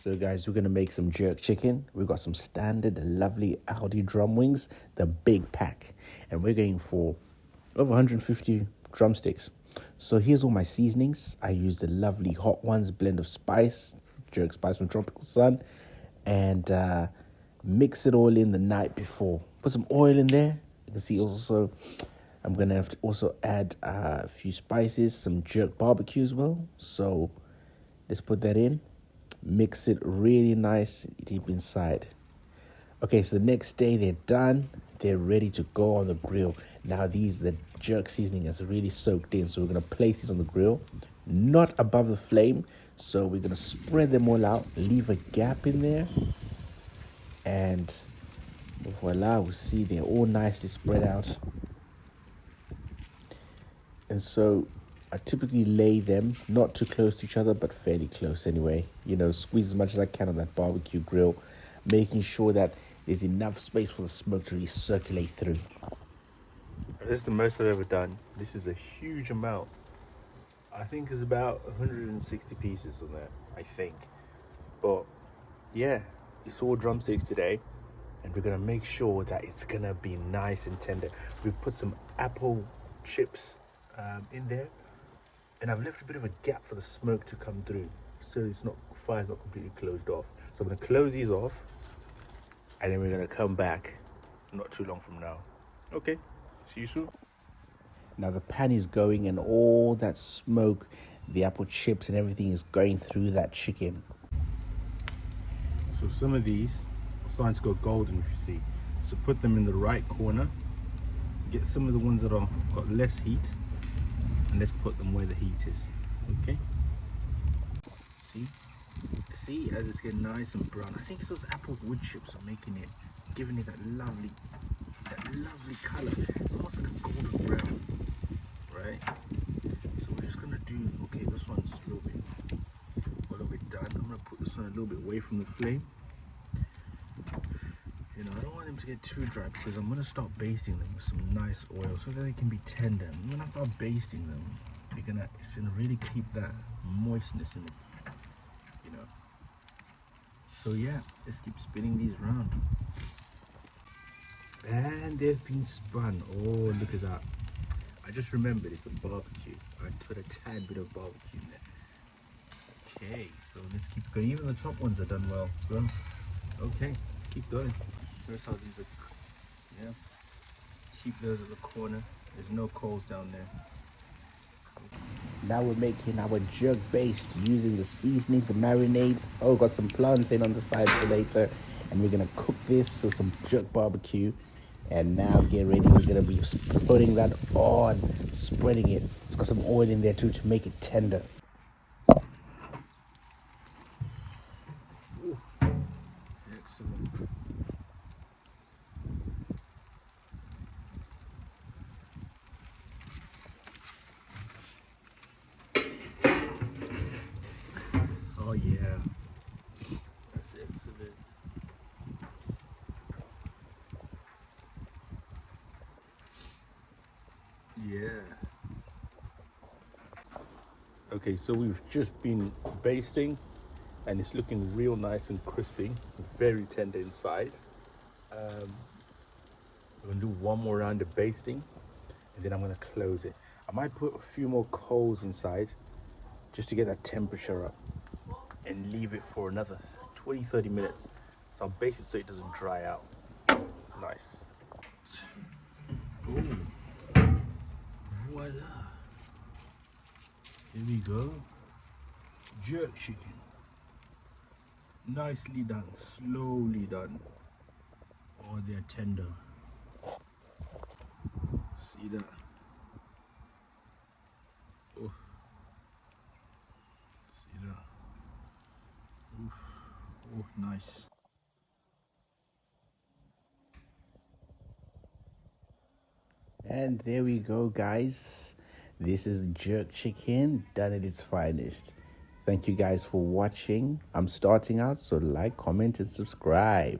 So guys, we're gonna make some jerk chicken. We've got some standard lovely Aldi drum wings, the big pack. And we're going for over 150 drumsticks. So here's all my seasonings. I use the lovely Hot Ones blend of spice, jerk spice from Tropical Sun, and mix it all in the night before. Put some oil in there. You can see also I'm gonna have to also add a few spices, some jerk barbecue as well. So let's put that in. Mix it really nice deep inside. Okay, so the next day they're done. They're ready to go on the grill. Now the jerk seasoning is really soaked in, so we're gonna place these on the grill, not above the flame. So we're gonna spread them all out, leave a gap in there, and voila, we see they're all nicely spread out. And so I typically lay them not too close to each other, but fairly close anyway. You know, squeeze as much as I can on that barbecue grill, making sure that there's enough space for the smoke to recirculate through. This is the most I've ever done. This is a huge amount. I think there's about 160 pieces on there, I think. But yeah, it's all drumsticks today. And we're gonna make sure that it's gonna be nice and tender. We've put some apple chips in there, and I've left a bit of a gap for the smoke to come through, so fire's not completely closed off. So I'm gonna close these off, and then we're gonna come back not too long from now. Okay, see you soon. Now the pan is going, and all that smoke, the apple chips and everything is going through that chicken. So some of these are starting to go golden, if you see. So put them in the right corner. Get some of the ones that are got less heat, and let's put them where the heat is. Okay. See, as it's getting nice and brown. I think it's those apple wood chips are making it, giving it that lovely color. It's almost like a golden brown, right? So we're just gonna do. Okay, this one's a little bit done. I'm gonna put this one a little bit away from the flame. You know, I don't want them to get too dry because I'm gonna start basting them with some nice oil so that they can be tender. And when I start basting them, it's gonna really keep that moistness in it, you know. So yeah, let's keep spinning these around. And they've been spun. Oh, look at that. I just remembered it's the barbecue. I put a tad bit of barbecue in there. Okay, so let's keep going. Even the top ones are done well as well. Okay, keep going. Notice how these are, yeah. Keep those at the corner. There's no coals down there. Now we're making our jerk baste using the seasoning, the marinades. Oh, got some plantain on the side for later. And we're gonna cook this with some jerk barbecue. And now get ready, we're gonna be putting that on, spreading it. It's got some oil in there too to make it tender. Ooh, excellent. Oh yeah, that's excellent. Yeah. Okay, so we've just been basting, and it's looking real nice and crispy, very tender inside. We're gonna do one more round of basting, and then I'm gonna close it. I might put a few more coals inside just to get that temperature up, and leave it for another 20-30 minutes. So I'll baste it so it doesn't dry out. Nice. Boom. Voila. Here we go. Jerk chicken. Nicely done, slowly done. Oh, they're tender. See that? Oh. See that? Oof. Oh, nice. And there we go, guys. This is jerk chicken done at its finest. Thank you guys for watching. I'm starting out, so like, comment, and subscribe.